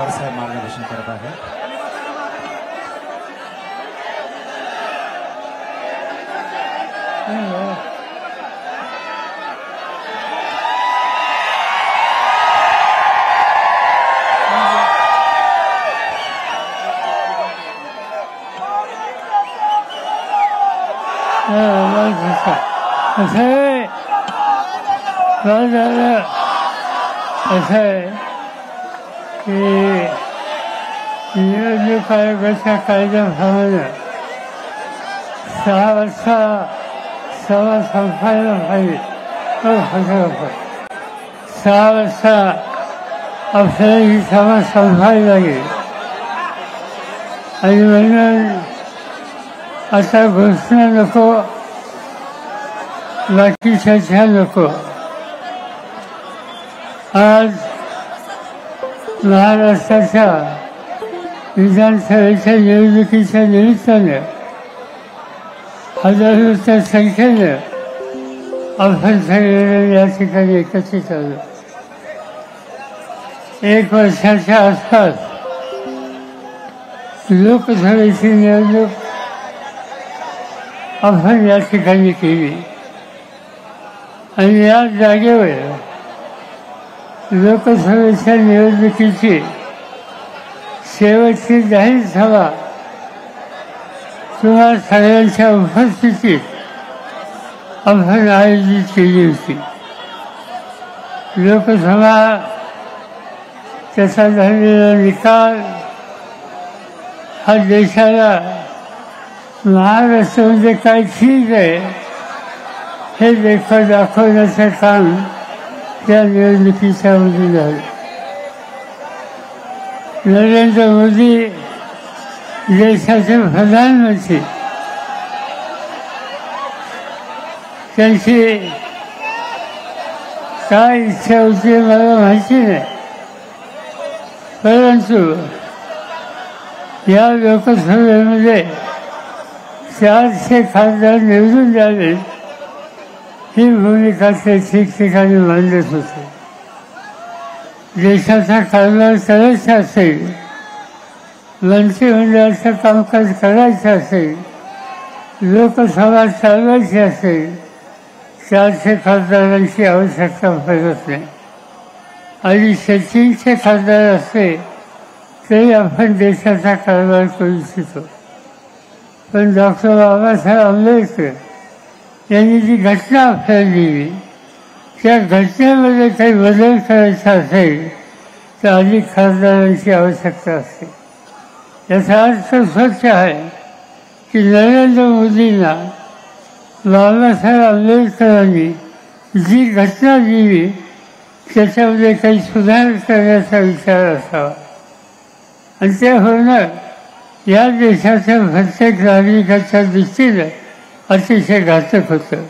पवार साहेब मार्गदर्शन करत आहेत. असं आहे की निवडणूक आयोगाच्या कायद्याप्रमाणे 6 वाजता सभा संपायला पाहिजे. 6 वाजता आपल्याला ही सभा संपायला लागेल आणि म्हणून आता घोषणा नको, बाकी चर्चा नको. आज महाराष्ट्राच्या विधानसभेच्या निवडणुकीच्या निमित्तानं हजारोच्या संख्येनं आपण सगळे या ठिकाणी एकत्रित आलो. 1 वर्षाच्या आसपास लोकसभेची निवडणूक आपण या ठिकाणी केली आणि या जागेवर लोकसभेच्या निवडणुकीची शेवटची जाहीर सभा तुम्हा सगळ्यांच्या उपस्थितीत आपण आयोजित केली होती. लोकसभा त्याचा झालेला निकाल हा देशाला महाराष्ट्रामध्ये काय ठीक आहे हे दाखवण्याचं काम त्या निवडणुकीच्या मध्ये झालं. नरेंद्र मोदी देशाचे प्रधानमंत्री, त्यांची काय इच्छा होती मला माहिती नाही, परंतु या लोकसभेमध्ये 400 खासदार निवडून द्यावे ही भूमिका ते ठिकठिकाणी मांडत होते. देशाचा कारभार करायचा असेल, मंत्रिमंडळाचं कामकाज करायचं असेल, लोकसभा चालवायची असेल, 400 खासदारांची आवश्यकता पडत नाही. आणि 300 खासदार असते तरी आपण देशाचा कारभार करू इच्छितो. पण डॉक्टर बाबासाहेब आंबेडकर यांनी जी घटना आपल्याला दिली त्या घटनेमध्ये काही बदल करायचा असेल तर अधिक खासदारांची आवश्यकता असते. याचा अर्थ स्वच्छ आहे की नरेंद्र मोदींना बाबासाहेब आंबेडकरांनी जी घटना दिली त्याच्यामध्ये काही सुधार करण्याचा विचार असावा आणि ते होणं या देशाच्या प्रत्येक नागरिकाच्या दृष्टीनं अतिशय घातक होतं.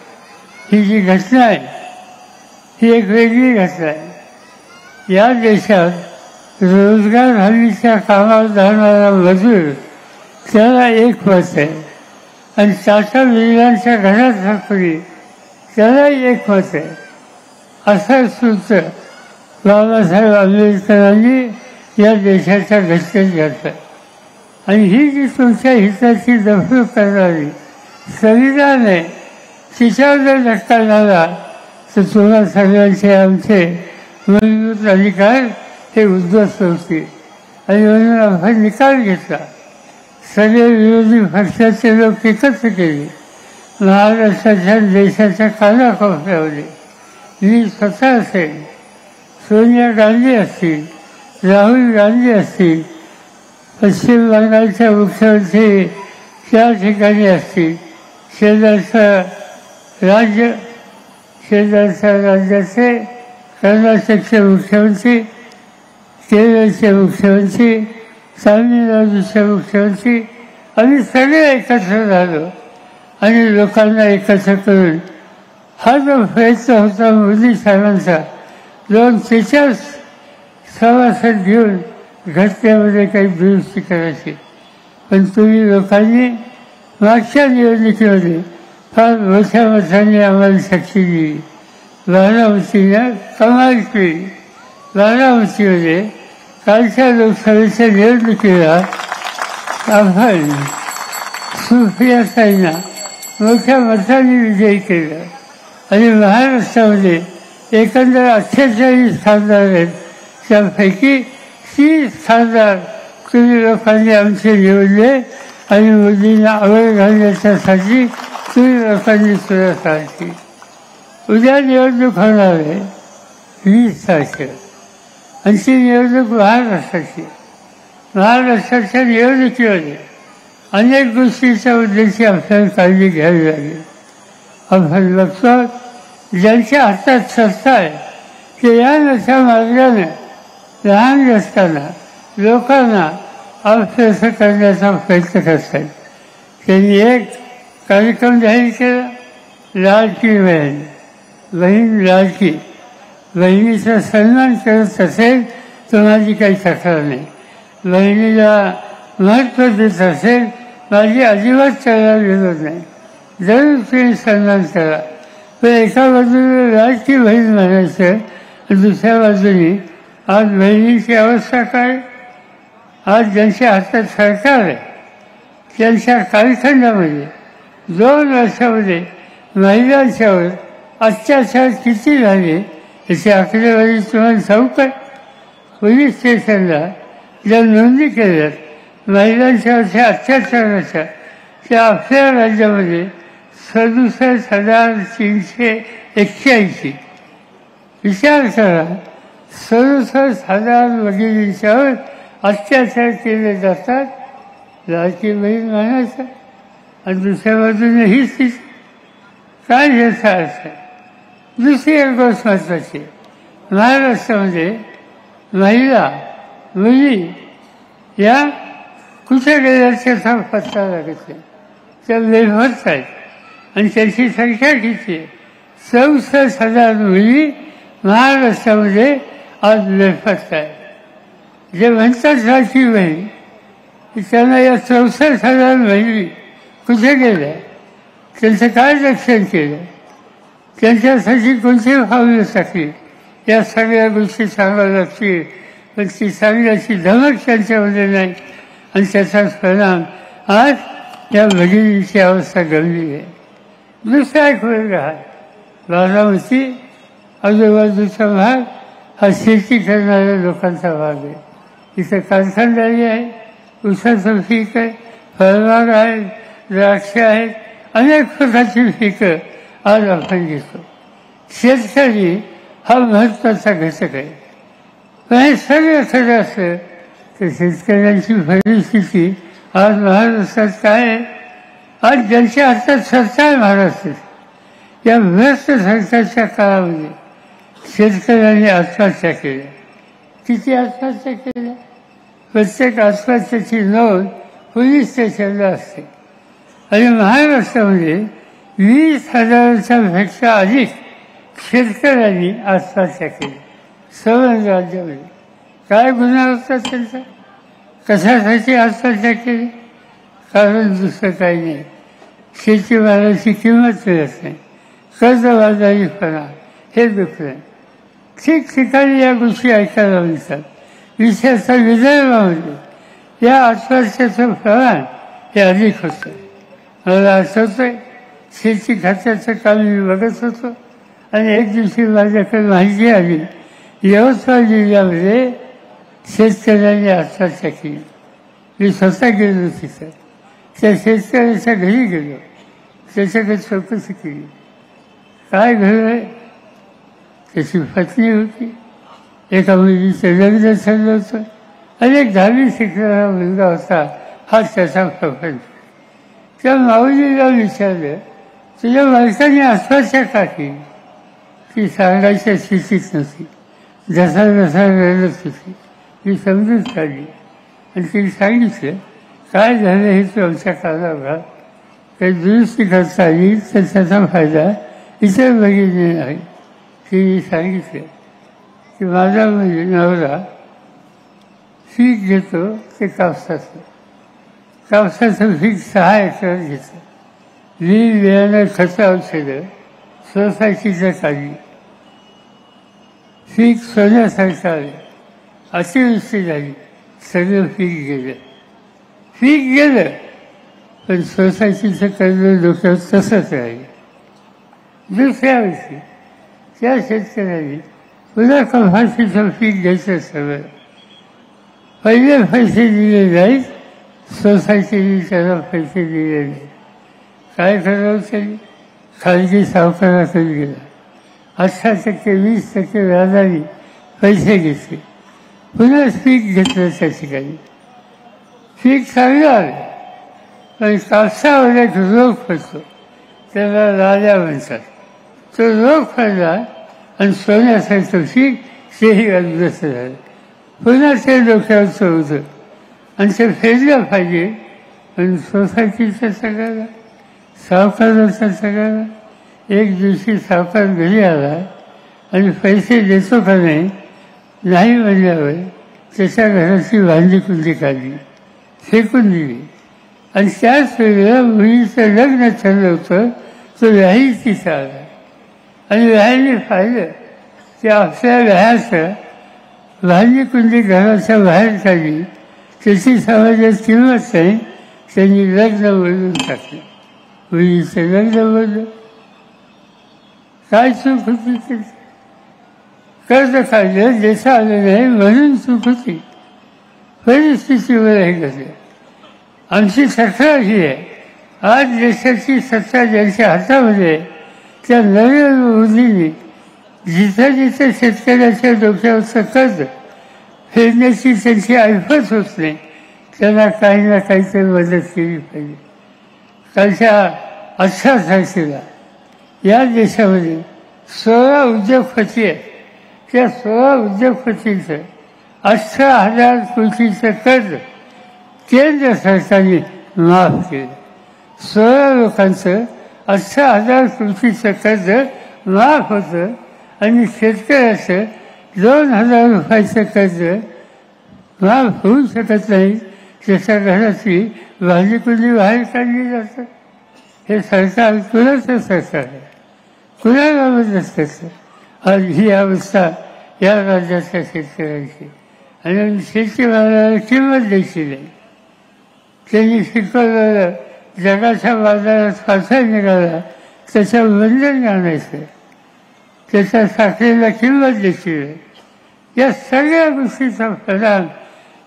ही जी घटना आहे ही एक वेगळी घटना आहे. या देशात रोजगार हमीच्या कामावर जाणारा मजूर त्याला 1 वर्ष आहे आणि टाटा बिर्लांच्या घरात सापडी त्यालाही 1 वर्ष आहे. असं सूत्र बाबासाहेब आंबेडकरांनी या देशाच्या घटनेत घातलं आणि ही जी तुमच्या हिताची दफन करणारी संविधान आहे तिच्यावर जर धक्का झाला तर तुम्हा सगळ्यांचे आमचे मूलभूत अधिकार हे उद्ध्वस्त होतील. आणि म्हणून आपण निकाल घेतला. सगळे विरोधी पक्षाचे लोक एकत्र केले. महाराष्ट्राच्या देशाच्या कानाकोपऱ्यामध्ये मी स्वतः असेल, सोनिया गांधी असतील, राहुल गांधी असतील, पश्चिम बंगालच्या मुख्यमंत्री त्या ठिकाणी असतील, शेजारच्या राज्याचे कर्नाटकचे मुख्यमंत्री, केरळचे मुख्यमंत्री, तामिळनाडूचे मुख्यमंत्री आम्ही सगळे एकत्र झालो आणि लोकांना एकत्र करून हा जो प्रयत्न होता मोदी साहेबांचा 2 सभासद घेऊन घटनेमध्ये काही दुरुस्ती करायची. पण तुम्ही लोकांनी मागच्या निवडणुकीमध्ये फार मोठ्या मताने आम्हाला शक्ती दिली. बारामतीला कमाल केली. बारामतीमध्ये कालच्या लोकसभेच्या निवडणुकीला आपण सुप्रियाताईंना मोठ्या मताने विजयी केलं आणि महाराष्ट्रामध्ये एकंदर 48 खासदार आहेत, त्यापैकी 30 खासदार तुम्ही लोकांनी आमचे निवडले आणि मोदींना आवड घालण्याच्यासाठी तुम्ही लोकांनी सुरुवात केली. उद्या निवडणूक होणार आहे 20 तारखेला आणि ती निवडणूक महाराष्ट्राच्या निवडणुकीमध्ये अनेक गोष्टीच्या उद्देशी आपल्याला काळजी घ्यावी लागेल. आपण बघतो ज्यांच्या हातात सत्ता आहे ते या नशा मार्गाने लहान असताना लोकांना अभ्यास करण्याचा प्रयत्न करतात. त्यांनी एक कार्यक्रम जाहीर केला, लाडकी बहीण लाडकी बहिणीचा सन्मान करत असेल तर माझी काही तक्रार नाही. बहिणीला महत्त्व देत असेल माझी अजिबात त्याला विरोध नाही. जरूर तुम्ही सन्मान करा, पण एका बाजूला लाडकी बहीण म्हणायचं, दुसऱ्या बाजूने आज बहिणीची अवस्था काय? आज ज्यांच्या हातात सरकार आहे त्यांच्या कालखंडामध्ये 2 वर्षामध्ये महिलांच्यावर अत्याचार किती झाले याची आकडेवारी तुम्हाला ठाऊक आहे. पोलीस स्टेशनला ज्या नोंदी केल्यात महिलांच्यावरच्या अत्याचाराच्या त्या आपल्या राज्यामध्ये 67,381. विचार करा, 67,000 भगिनींच्यावर अत्याचार केले जातात. लाडकी बहीण म्हणायचं आणि दुसऱ्या बाजूने ही स्थिती काय याचा अर्थ आहे? दुसरी एक गोष्ट महत्त्वाची, महाराष्ट्रामध्ये मुली या कुठे गेल्याचा पत्ता लागत नाही, त्या बेभत्स आहेत आणि त्याची संख्या किती आहे? 64,000 मुली महाराष्ट्रामध्ये आज बेभत्स आहेत. जे म्हणतात लाडकी बहीण त्यांना या 64,000 महिला कुठे गेल्या? त्यांचं काय रक्षण केलं? त्यांच्यासाठी कोणती पावलं टाकली? या सगळ्या गोष्टी सांगाव्या लागतील, पण ती सांगण्याची धमक त्यांच्यामध्ये नाही आणि त्याचा परिणाम आज या भगिनीची अवस्था गंभीर आहे. दुसरा एक वर्ग आहे बारामती आजूबाजूचा भाग हा शेती करणाऱ्या लोकांचा भाग आहे. इथं कारखानदारी आहे, ऊसाचं पीक आहे, फळबाग आहे, द्राक्ष आहेत, अनेक प्रकारची पिकं आज आपण घेतो. शेतकरी हा महत्त्वाचा घटक आहे. पण हे सगळं खरं असतं तर शेतकऱ्यांची परिस्थिती आज महाराष्ट्रात काय आहे? आज ज्यांच्या हातात सत्ता आहे महाराष्ट्रात, या भ्रष्ट सरकारच्या काळामध्ये शेतकऱ्यांनी आत्महत्या केल्या. किती आत्महत्या केल्या? प्रत्येक आत्महत्येची नोंद पोलीस स्टेशनला असते आणि महाराष्ट्रामध्ये 20,000च्या पेक्षा अधिक शेतकऱ्यांनी आत्महत्या केली. सर्व राज्यामध्ये काय गुन्हा होता त्यांचा? कशासाठी आत्महत्या केली? कारण दुसरं काही नाही, शेतीमालाची किंमत मिळत नाही, कर्जबाजारीपणा हे दुखलं. ठिकठिकाणी या गोष्टी ऐकायला मिळतात. विशेषतः विदर्भामध्ये या आत्महत्येचं प्रमाण हे अधिक होतं. मला आठवतंय शेती खात्याचं काम मी बघत होतो आणि एक दिवशी माझ्याकडे माहिती आली, यवतमाळ जिल्ह्यामध्ये शेतकऱ्यांनी आत्महत्या केली. मी स्वतः गेलो तिथं, त्या शेतकऱ्याच्या घरी गेलो, त्याच्याकडे चौकशी केली. काय घडलं? त्याची पत्नी होती, एका मुलीचं लग्न झालं होतं, अनेक 10वी शिकणारा मुलगा होता, हा त्याचा प्रपंच. त्या माऊलीला विचारलं, तुझ्या मालकाने आत्महत्या का केली? ती सांगायच्या स्थितीत नव्हती, जसा रडत होती. मी समजून काढली आणि तिने सांगितलं, काय झालं हे तू आमच्या कानावर काही दुरुस्ती करता येईल तर त्याचा फायदा इतर भगिनी नाही. तिने सांगितलं की माझा म्हणजे नवरा पीक घेतो ते कापसाचं पीक 6 एकर घेतं. बियाणं खतं औषधं सोसायटीचं काढली. पीक सोन्यासारखं आलं, अतिवृष्टी झाली, सगळं पीक गेलं, पण सोसायटीचं कर्ज डोक्यावर तसंच राहिलं. दुसऱ्या वर्षी त्या शेतकऱ्यांनी पुन्हा कपाशीचं पीक घ्यायचं सगळं. पहिले पैसे दिले नाहीत, सोसायटीने त्याला पैसे दिले नाही. काय करावं त्यांनी? खाजगी सावकाराकडे गेला, 18% 20% व्याजाने पैसे घेतले, पुन्हा पीक घेतलं. त्या ठिकाणी पीक चांगलं आलं, पण कापसावर एक रोग पडतो, त्याला लाल्या म्हणतात. तो रोग पडला आणि सोन्यासारखं पीक तेही अद्भुत झालं. पुन्हा ते डोक्यावरचं होतं आणि ते फेडलं पाहिजे, पण सोसायटीचं सगळ्याला, सावकाराचा सगळ्याला. एक दिवशी सावकार घरी आला आणि पैसे देतो का नाही म्हणल्यावर त्याच्या घराची भांडी कुंडी काढली, फेकून दिली. आणि त्याच वेळेला मुलीचं लग्न ठरलं होतं, तो व्याही तिथं आला आणि व्याहाने पाहिलं की आपल्या व्याहाचं भांडी कुंडी घराच्या बाहेर काढली, त्याची समाजात किंमत नाही. त्यांनी लग्न बोलून टाकलं, मुलीचं लग्न बोललं. काय चूक होती त्याची? कर्ज काढलं, देता आलं नाही म्हणून चूक होती. परिस्थितीवर हे कसं. आमची तक्रार ही आहे, आज देशाची सत्ता ज्यांच्या हातामध्ये आहे, त्या नरेंद्र मोदींनी जिथं जिथं शेतकऱ्याच्या डोक्यावरचं कर्ज फेडण्याची त्यांची ऐपत होत नाही, त्यांना काही ना काहीतरी मदत केली पाहिजे. कालच्या 18 तारखेला या देशामध्ये 16 उद्योगपती आहेत. त्या 16 उद्योगपतींचं 18,000 कोटीचं कर्ज केंद्र सरकारने माफ केलं. 16 लोकांचं 18,000 कोटीचं कर्ज माफ होतं आणि शेतकऱ्याचं 2,000 रुपयाचं कर्ज माफ होऊ शकत नाही. त्याच्या घराची भाजी कुंडी बाहेर काढली जातं. हे सरकार कुणाचं सरकार आहे? कुणाला मदत करतं? आज ही अवस्था या राज्याच्या शेतकऱ्यांची. आणि शेतीमालाला किंमत द्यायची नाही. त्यांनी शिकवलेलं जगाच्या बाजारात पाठा निघाला, त्याच्या बंधन आणायचं, त्याच्या साखरेला किंमत द्यायची नाही. या सगळ्या गोष्टीचा परिणाम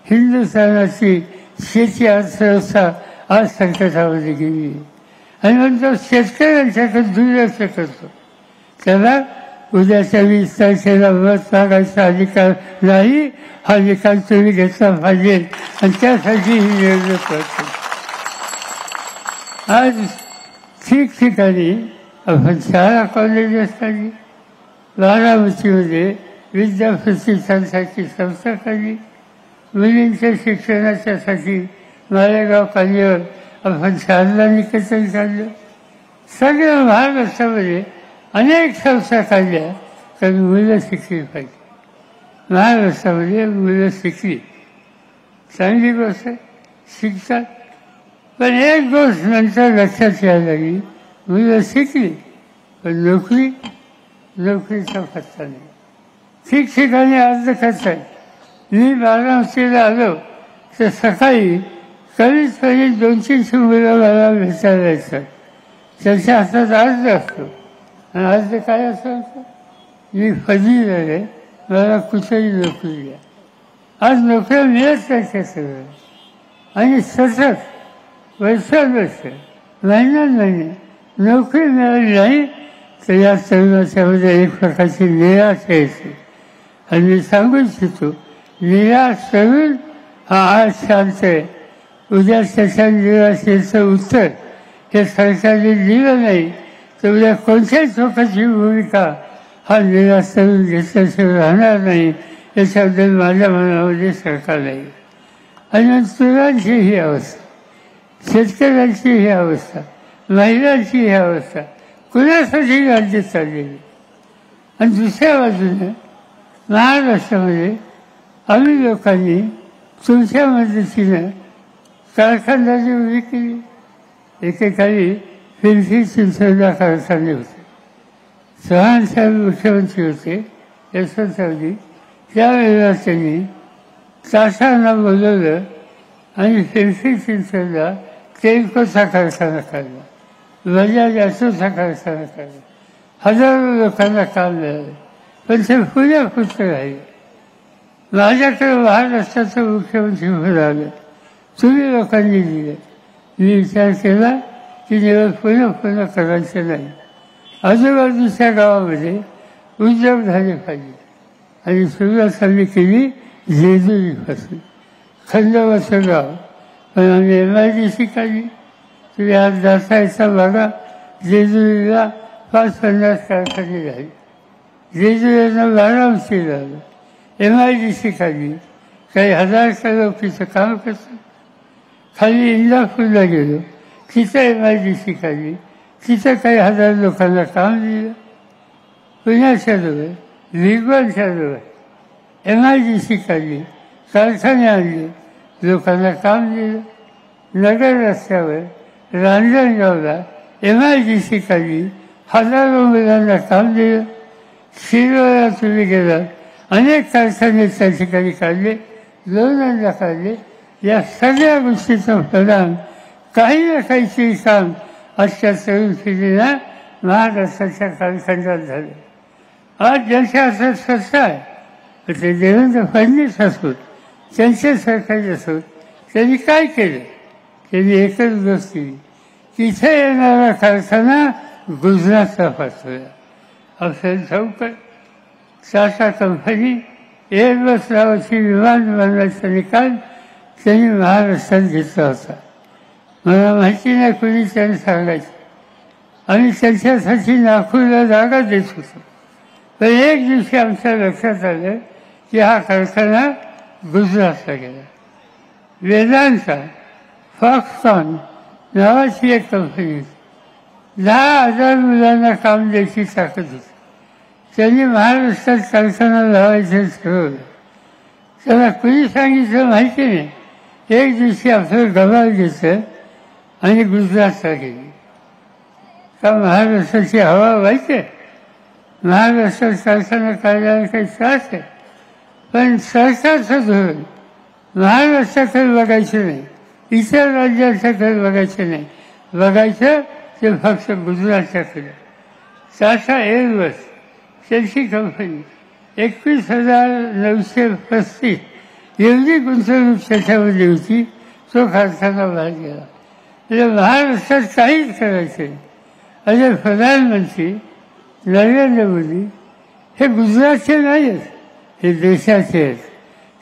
हिंदुस्थानाची शेती अर्थव्यवस्था आज संकटामध्ये गेली. आणि म्हणतो शेतकऱ्यांच्याकडे दुर्लक्ष करतो. त्याला उद्याच्या 20 तारखेला मत मागायचा अधिकार नाही, हा निकाल तुम्ही घेतला पाहिजे आणि त्यासाठी ही निवडणूक करतो. आज ठिकठिकाणी आपण शाळा कॉलेजेस काढली, बारामतीमध्ये विद्याप्रतिष्ठानसाठी संस्था काढली, मुलींच्या शिक्षणाच्यासाठी मालेगाव कालीवर आपण शारदा निकेतन काढलं. सगळ्या महाराष्ट्रामध्ये अनेक संस्था काढल्या, कारण मुलं शिकली पाहिजे. महाराष्ट्रामध्ये मुलं शिकली, चांगली गोष्ट आहे, शिकतात. पण एक गोष्ट नंतर लक्षात यायला लागली, मुलं शिकली पण नोकरीचा पत्ता नाही. ठिकठिकाणी अर्ज करतात. मी बारामतीला आलो तर सकाळी कमीत कमी 200-300 मुलं मला भेटायला येतात. त्यांच्या हातात अर्ज असतो आणि अर्ज काय असं असतं, मी पदवीधर आहे, मला कुठेही नोकरी द्या. आज नोकऱ्या मिळत नाही सगळं. आणि सतत वर्षानुवर्ष महिने नोकरी मिळाली नाही तर या तरुणाच्यामध्ये एक प्रकारची निराश यायची. आणि मी सांगू इच्छितो, निराश तरुण हा आज शांत आहे. उद्या त्याच्या निराशेचं उत्तर हे सरकारने दिलं नाही तर उद्या कोणत्याही लोकांची भूमिका हा निराश तरुण घेतल्याशिवाय राहणार नाही, याच्याबद्दल माझ्या मनामध्ये शंका नाही. आणि तरुणांची ही अवस्था, शेतकऱ्यांची ही अवस्था, महिलांची ही अवस्था कुणासाठी राज्य चाललेली. आणि दुसऱ्या बाजूने महाराष्ट्रामध्ये आम्ही लोकांनी तुमच्या मदतीनं कारखान्याची उभी केली. एकेकाळी पिंपरी चिंचवडला कारखाने होते. चव्हाण साहेब मुख्यमंत्री होते, यशवंतरावजी. त्यावेळेला त्यांनी तासांना बोलवलं आणि पिंपरी चिंचवडला तेलकोचा कारखाना काढला, बजाज ऑटोचा कारखाना काढला, हजारो लोकांना काम मिळालं. पण ते पुण्यापुरतं राहिले. माझ्याकडे महाराष्ट्राचं मुख्यमंत्री म्हणून आलं, तुम्ही लोकांनी दिले. मी विचार केला की निवड पुन्हा करायचं नाही. आजूबाजूच्या गावामध्ये उद्योग झाले पाहिजे आणि सुरुवात आम्ही केली जेजुरीपासून. खंडोबाचं गाव, पण आम्ही MIDC काढली. तुम्ही आज जाता बघा, जेजुरीला 5-50 कारखाने झाले. जेजुरीला बारामती झालं. MIDC काढली. काही 1000 लोकांचं काम करतात. खाली इंदापूरला गेलो, तिथं MIDC काढली. तिथं काही 1000 लोकांना काम दिलं. पुण्याच्या जवळ, भिगवणच्या जवळ MIDC काढली, कारखाने आणले, लोकांना काम दिलं. नगर रस्त्यावर रांजणगावला MIDC काढली, हजारो मुलांना काम दिलं. शिरोळला तुम्ही गेलात, अनेक कारखाने त्या ठिकाणी काढले, लोणांना काढले. या सगळ्या गोष्टीचं परिणाम काही ना काहीतरी काम आजच्या तरुण पिढीला महाराष्ट्राच्या कारखान्यात झालं. आज ज्यांच्या हातात सत्ता आहे, ते देवेंद्र फडणवीस असोत, त्यांचे सरकारी असोत, त्यांनी काय केलं? त्यांनी एकच गोष्ट केली, तिथे येणारा कारखाना गुजरातला पाठवला. आपल्याला ठाऊक आहे, टाटा कंपनी एअरबस नावाची विमान बनवायचा निकाल त्यांनी महाराष्ट्रात घेतला होता. मला माहिती नाही कुणी त्यांनी सांगायचं. आम्ही त्यांच्यासाठी नागपूरला जागा देत होतो. पण एक दिवशी आमच्या लक्षात आलं की हा कारखाना गुजरातला गेला. वेदांता, फॉक्सकॉन नावाची एक कंपनी, 10,000 मुलांना काम द्यायची ताकद होती. त्यांनी महाराष्ट्रात कारखाना लावायचं ठरवलं. त्याला कुणी सांगितलं माहिती नाही. एक दिवशी आपलं गबाळ घेतलं आणि गुजरातला गेली. का महाराष्ट्राची हवा वाईट आहे? महाराष्ट्रात कारखाना काढल्याला काही त्रास आहे? पण सरकारचं धोरण महाराष्ट्राकडे बघायचं नाही, इतर राज्याच्याकडे बघायचं नाही, बघायचं ते फक्त गुजरातच्याकडे. टाटा एअरबस त्यांची कंपनी 21,935 एवढी गुंतवणूक त्याच्यामध्ये होती. तो कारखाना बाहेर गेला. म्हणजे महाराष्ट्रात काहीच करायचं नाही. आणि प्रधानमंत्री नरेंद्र मोदी हे गुजरातचे नाही आहेत, हे देशाचे आहेत.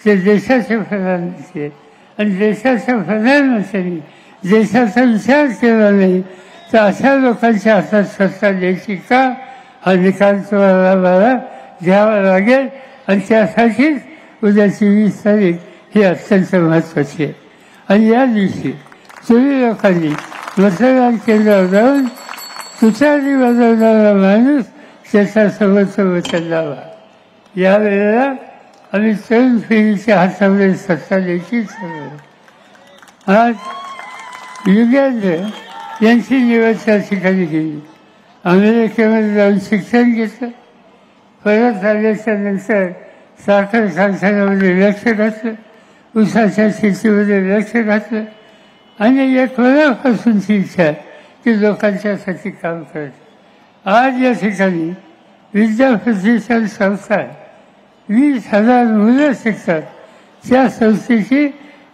ते देशाचे प्रधानमंत्री आहेत. आणि देशाच्या प्रधानमंत्र्यांनी देशाचा विचार केला नाही तर अशा लोकांच्या हातात सत्ता द्यायची का? हा निकाल मला घ्यावा लागेल. आणि त्यासाठीच उद्याची 20 तारीख ही अत्यंत महत्त्वाची आहे. आणि या दिवशी तुम्ही लोकांनी मतदान केंद्रावर जाऊन तुतारी वाजवणारा माणूस त्याच्यासोबत वचन लावा. यावेळेला आम्ही तरुण पिढीच्या हातामध्ये सत्ता द्यायची ठरवलं. आज युगेंद्र यांची निवड त्या ठिकाणी केली. अमेरिकेमध्ये जाऊन शिक्षण घेतलं. परत आल्याच्या नंतर साखर कारखान्यामध्ये लक्ष घातलं, ऊसाच्या शेतीमध्ये लक्ष घातलं. आणि एक मनापासूनची इच्छा की लोकांच्यासाठी काम करायचं. आज या ठिकाणी विद्याप्रतिष्ठान संस्था 20,000 मुलं शिकतात. त्या संस्थेची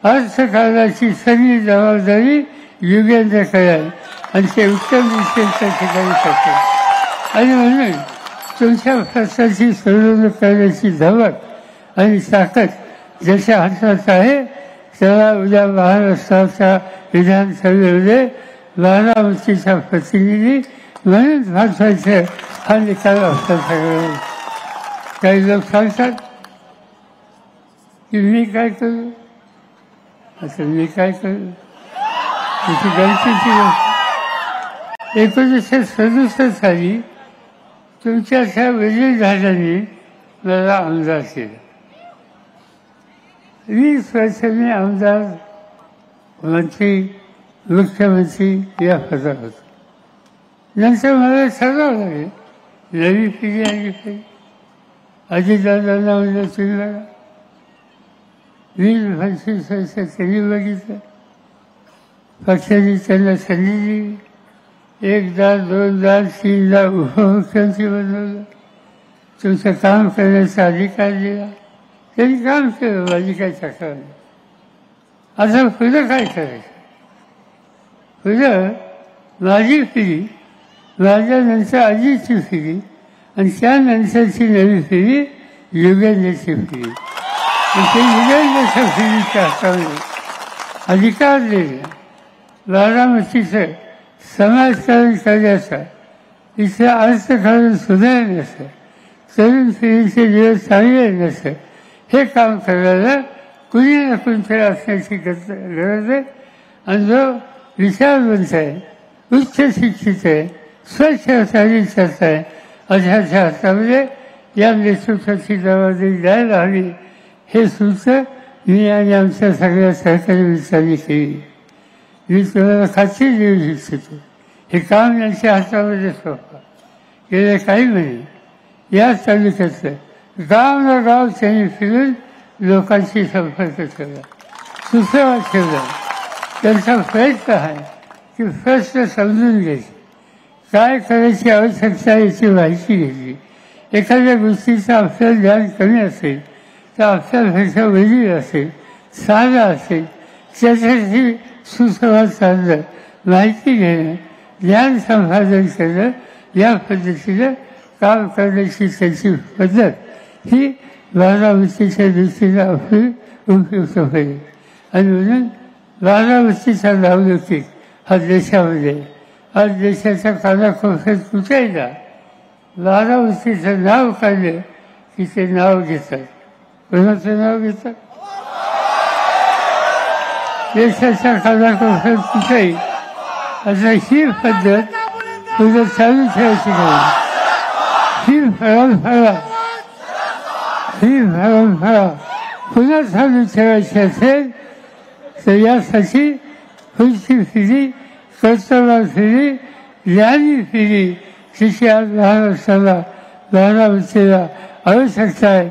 अर्थकारणाची सगळी जबाबदारी युगेंद्र कराल आणि ते उत्तम त्या ठिकाणी करतात. आणि म्हणून तुमच्या प्रश्नाची सोडवणूक करण्याची धमक आणि ताकद ज्याच्या हातात आहे त्याला उद्या महाराष्ट्राच्या विधानसभेमध्ये बारामतीचा प्रतिनिधी म्हणून महत्वाचं हा निकाल असतात. काही लोक सांगतात की मी काय करू, असं मी काय करू, त्याची गणतीची गोष्ट. 1967 साली तुमच्या वडीलधाऱ्यांनी मला आमदार केलं. 20 वर्ष मी आमदार, मंत्री, मुख्यमंत्री या पदावर होतो. नंतर मला ठरवावं लागेल नवी पिढी आली पाहिजे. अजितदादांना म्हणजे तुम्ही बघा, 20-25 वर्ष त्यांनी बघितलं. पक्षाने त्यांना संधी दिली. 1दा 2दा 3दा उपमुख्यमंत्री बनवलं. तुमचं काम करण्याचा अधिकार दिला. त्यांनी काम केलं. माझी काय तक्रार नाही. आता पुढं काय करायचं? पुढं माझी पिढी, माझ्यानंतर आजीची पिढी आणि त्यानंतरची नवी पिढी युगेंद्रची पिढी. ते युगेंद्रच्या पिढीच्या हातामध्ये अधिकार दिला. बारामतीचं समाजकारण करण्याचा, इथं अर्थकारण सुधारण्याचं, तरुण पिढीचे दिवस चांगले नसतं हे काम करायला कुणी ना कुणीतरी असण्याची गरज आहे. आणि जो विचारवंत आहे, उच्च शिक्षित आहे, स्वच्छ चारित्र्याचा आहे, अशाच्या हातामध्ये या नेतृत्वाची जबाबदारी द्यायला हवी. हे सूचना मी आणि आमच्या सगळ्या सहकारी मित्रांनी केली. मी तुम्हाला खात्री देऊ इच्छितो, हे काम यांच्या हातामध्ये सोपा. गेले काही महिने या तालुक्यातलं गाव त्यांनी फिरून लोकांशी संपर्क केला, सुचवा ठेवला. त्यांचा प्रयत्न आहे की प्रश्न समजून घ्यायचे, काय करायची आवश्यकता याची माहिती घेतली. एखाद्या गोष्टीचं आपल्याला ज्ञान कमी असेल तर आपल्यापेक्षा वेगळी असेल, साधा असेल, त्याच्याशी सुसंवाद साधणं, माहिती घेणं, ज्ञान संपादन करणं, या पद्धतीनं काम करण्याची त्यांची पद्धत ही बारामतीच्या दृष्टीनं आपली उपयुक्त होईल. आणि म्हणून बारामतीचा नावलौकिक हा देशामध्ये, आज देशाच्या कानाकोपऱ्यात कुठेही जा, बारामतीचं नाव काढलं की ते नाव घेतात. कोणाचं नाव घेतात? देशाच्या कानाकोपऱ्यात कुठेही. आता ही पद्धत पुढे चालू ठेवायची नाही. ही परंपरा पुन्हा चालू ठेवायची असेल तर यासाठी पुढची पिढी, कर्तव्य पिढी, ज्ञानी पिढी तिची आज महाराष्ट्राला, बारामतीला आवश्यकता आहे.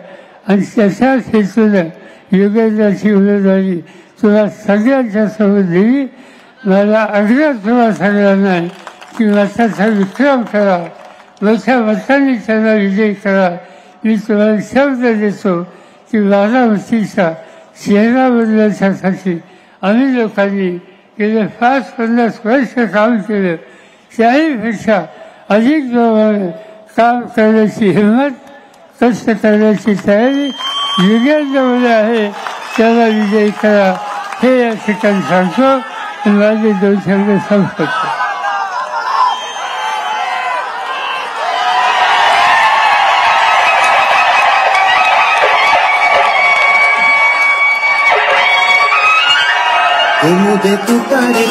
आणि त्याच्याच हेतूनं युगेंद्रची उमेदवारी तुला सगळ्यांच्या समोर दिली. मला आग्रह तुला सगळ्यांना आहे की मताचा विक्रम करा, मोठ्या मतांनी त्यांना विजयी करा. मी तुम्हाला शब्द देतो की बारामतीचा चेहरा बदलण्यासाठी आम्ही लोकांनी गेले 5-50 वर्ष काम केलं. त्याहीपेक्षा अधिक जोराने काम करण्याची हिंमत, कष्ट करण्याची तयारी युगेंद्रमध्ये आहे. त्याला विजयी करा हे या ठिकाणी सांगतो. माझे 2 शब्द संपतो. तुतारी